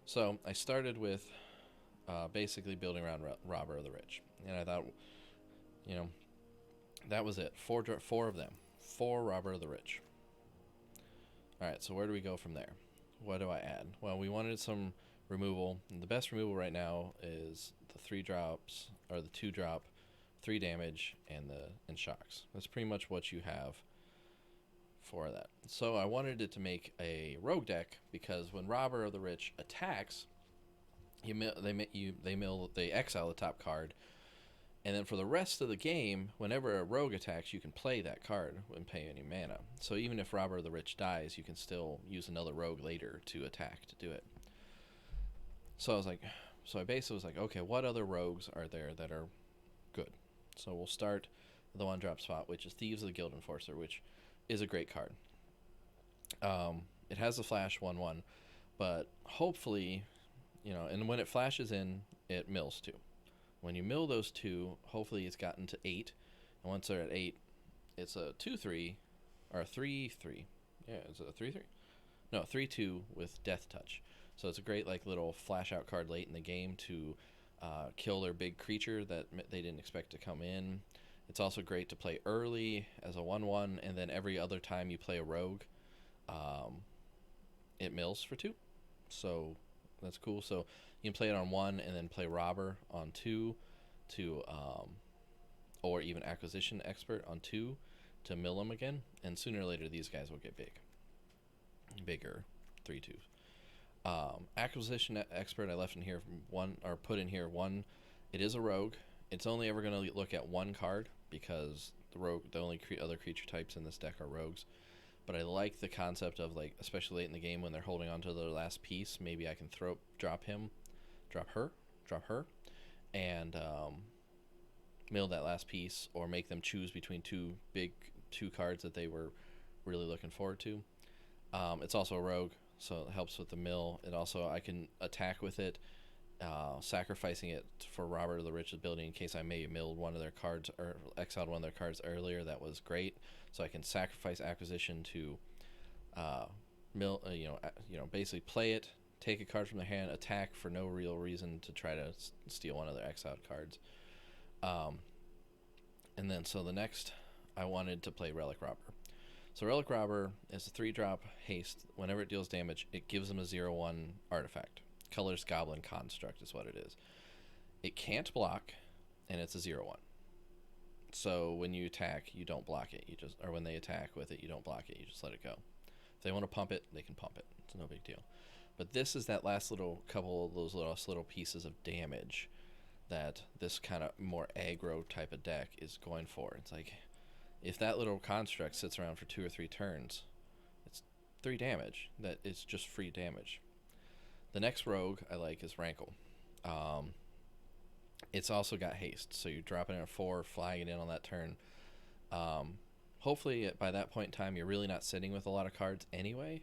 So I started with basically building around Robber of the Rich, and I thought, you know, that was it. Four of them, four Robber of the Rich. All right, so where do we go from there? What do I add? Well, we wanted some removal. And the best removal right now is the 3 drops or the 2 drop, 3 damage, and shocks. That's pretty much what you have for that. So I wanted it to make a rogue deck because when Robber of the Rich attacks, they exile the top card, and then for the rest of the game, whenever a rogue attacks, you can play that card and pay any mana. So even if Robber of the Rich dies, you can still use another rogue later to attack to do it. So I basically was like, okay, what other rogues are there that are good? So we'll start the 1 drop spot, which is Thieves of the Guild Enforcer, which is a great card. It has a flash 1/1, but hopefully, and when it flashes in, it mills 2. When you mill those 2, hopefully it's gotten to 8, and once they're at 8, it's a 2/3 or a 3/3. Yeah, is it a 3/3? No, 3/2 with Death Touch. So it's a great little flash out card late in the game to kill their big creature that they didn't expect to come in. It's also great to play early as a 1/1, and then every other time you play a rogue, um, it mills for 2. So that's cool. So you can play it on 1 and then play Robber on 2 to, or even Acquisition Expert on 2 to mill them again. And sooner or later, these guys will get bigger 3/2s. Acquisition Expert I left in here from 1, or put in here 1. It is a rogue. It's only ever going to look at 1 card because the only other creature types in this deck are rogues. But I like the concept of, especially late in the game when they're holding on to their last piece, maybe I can drop her, and mill that last piece, or make them choose between two cards that they were really looking forward to. It's also a rogue, so it helps with the mill. I can attack with it, sacrificing it for Robert of the Rich's ability in case I may have milled one of their cards or exiled one of their cards earlier. That was great. So I can sacrifice Acquisition to basically play it, take a card from their hand, attack for no real reason to try to steal one of their exiled cards. And then so the next, I wanted to play Relic Robber. So Relic Robber is a 3-drop haste. Whenever it deals damage, it gives them a 0/1 artifact. Colorless Goblin Construct is what it is. It can't block, and it's a 0/1. So when you attack, you don't block it. Or when they attack with it, you don't block it. You just let it go. If they want to pump it, they can pump it. It's no big deal. But this is that last couple of those little pieces of damage that this kind of more aggro type of deck is going for. It's like, if that little construct sits around for 2 or 3 turns, it's 3 damage. That is just free damage. The next rogue I like is Rankle. It's also got haste, so you're dropping in a 4, flying it in on that turn. Hopefully by that point in time, you're really not sitting with a lot of cards anyway,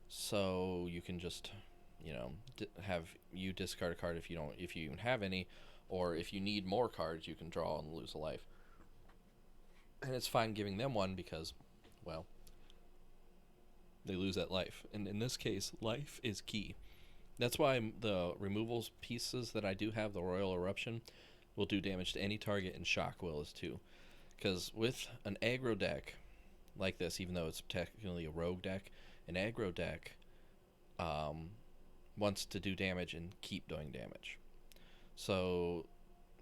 so you can just, have you discard a card if you even have any, or if you need more cards, you can draw and lose a life. And it's fine giving them 1 because, well, they lose that life. And in this case, life is key. That's why the removals pieces that I do have, the Royal Eruption, will do damage to any target, and Shock will as too. Because with an aggro deck like this, even though it's technically a rogue deck, an aggro deck wants to do damage and keep doing damage. So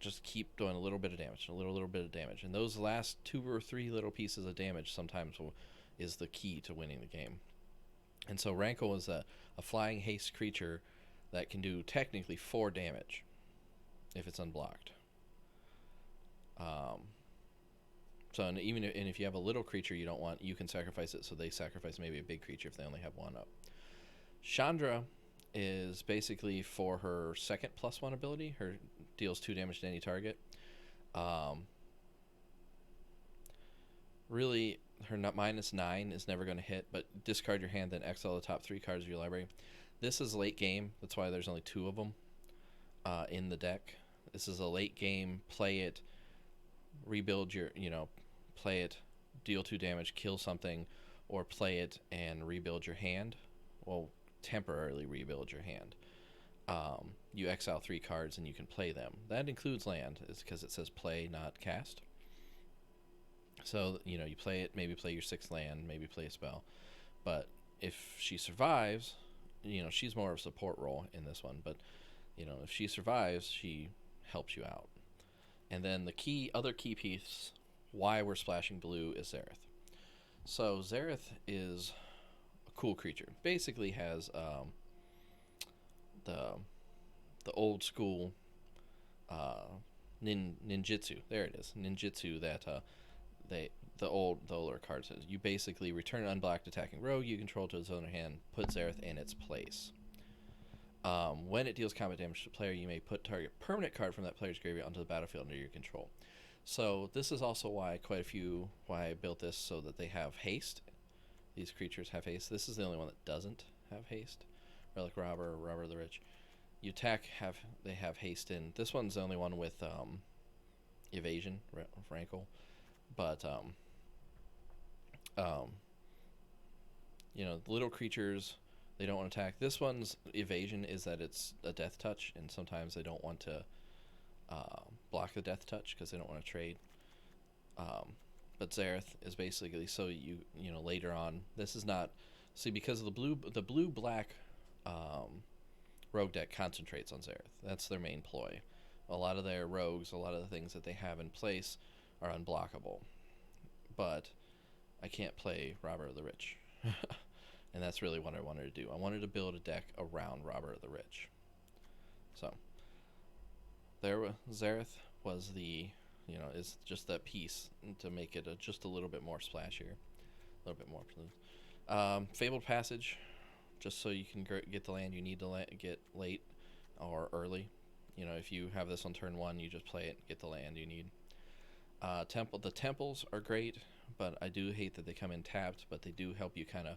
just keep doing a little bit of damage, a little bit of damage. And those last 2 or 3 little pieces of damage sometimes is the key to winning the game. And so Rankle is a flying haste creature that can do technically 4 damage if it's unblocked. Even if you have a little creature you don't want, you can sacrifice it, so they sacrifice maybe a big creature if they only have 1 up. Chandra is basically for her second +1 ability. Her deals 2 damage to any target. Really, her -9 is never going to hit, but discard your hand, then exile the top 3 cards of your library. This is late game. That's why there's only 2 of them in the deck. This is a late game. Play it, rebuild your, play it, deal 2 damage, kill something, or play it and rebuild your hand. Well, temporarily rebuild your hand. you exile 3 cards and you can play them. That includes land, it's because it says play, not cast. So, you play it, maybe play your 6th land, maybe play a spell. But if she survives, she's more of a support role in this one. But, if she survives, she helps you out. And then the other key piece, why we're splashing blue, is Zareth. So Zareth is a cool creature. Basically has the old school ninjutsu. There it is, ninjutsu that the older card says. You basically return an unblocked attacking rogue you control to its owner hand, put Zareth in its place. When it deals combat damage to a player, you may put target permanent card from that player's graveyard onto the battlefield under your control. So this is also why I built this, so that they have haste. These creatures have haste. This is the only one that doesn't have haste. Relic Robber, Robber the Rich. You attack, they have haste in. This one's the only one with evasion, rankle. But little creatures, they don't want to attack. This one's evasion is that it's a death touch, and sometimes they don't want to block the death touch because they don't want to trade. But Zareth is basically so later on. This is not because of the blue black rogue deck concentrates on Zareth. That's their main ploy. A lot of their rogues, a lot of the things that they have in place are unblockable. But I can't play Robber of the Rich. And that's really what I wanted to do. I wanted to build a deck around Robber of the Rich. So Zareth was is just that piece to make it just a little bit more splashier. A little bit more, please. Fabled Passage, just so you can get the land you need to get late or early. If you have this on turn 1, you just play it, get the land you need. The temples are great, but I do hate that they come in tapped, but they do help you kind of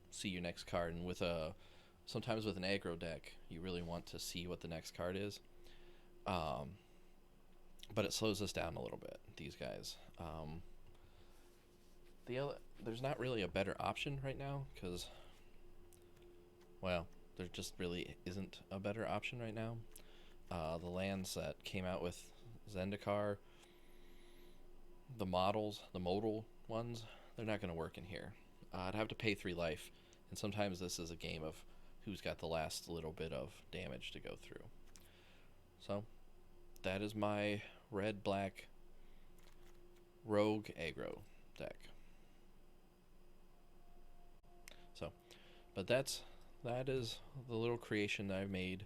see your next card. And sometimes with an aggro deck, you really want to see what the next card is. But it slows us down a little bit, these guys. There's not really a better option right now, because, well, there just really isn't a better option right now. The lands that came out with Zendikar, the modal ones, they're not going to work in here. I'd have to pay 3 life, and sometimes this is a game of who's got the last little bit of damage to go through. So that is my red-black rogue aggro deck. So, but that is the little creation that I've made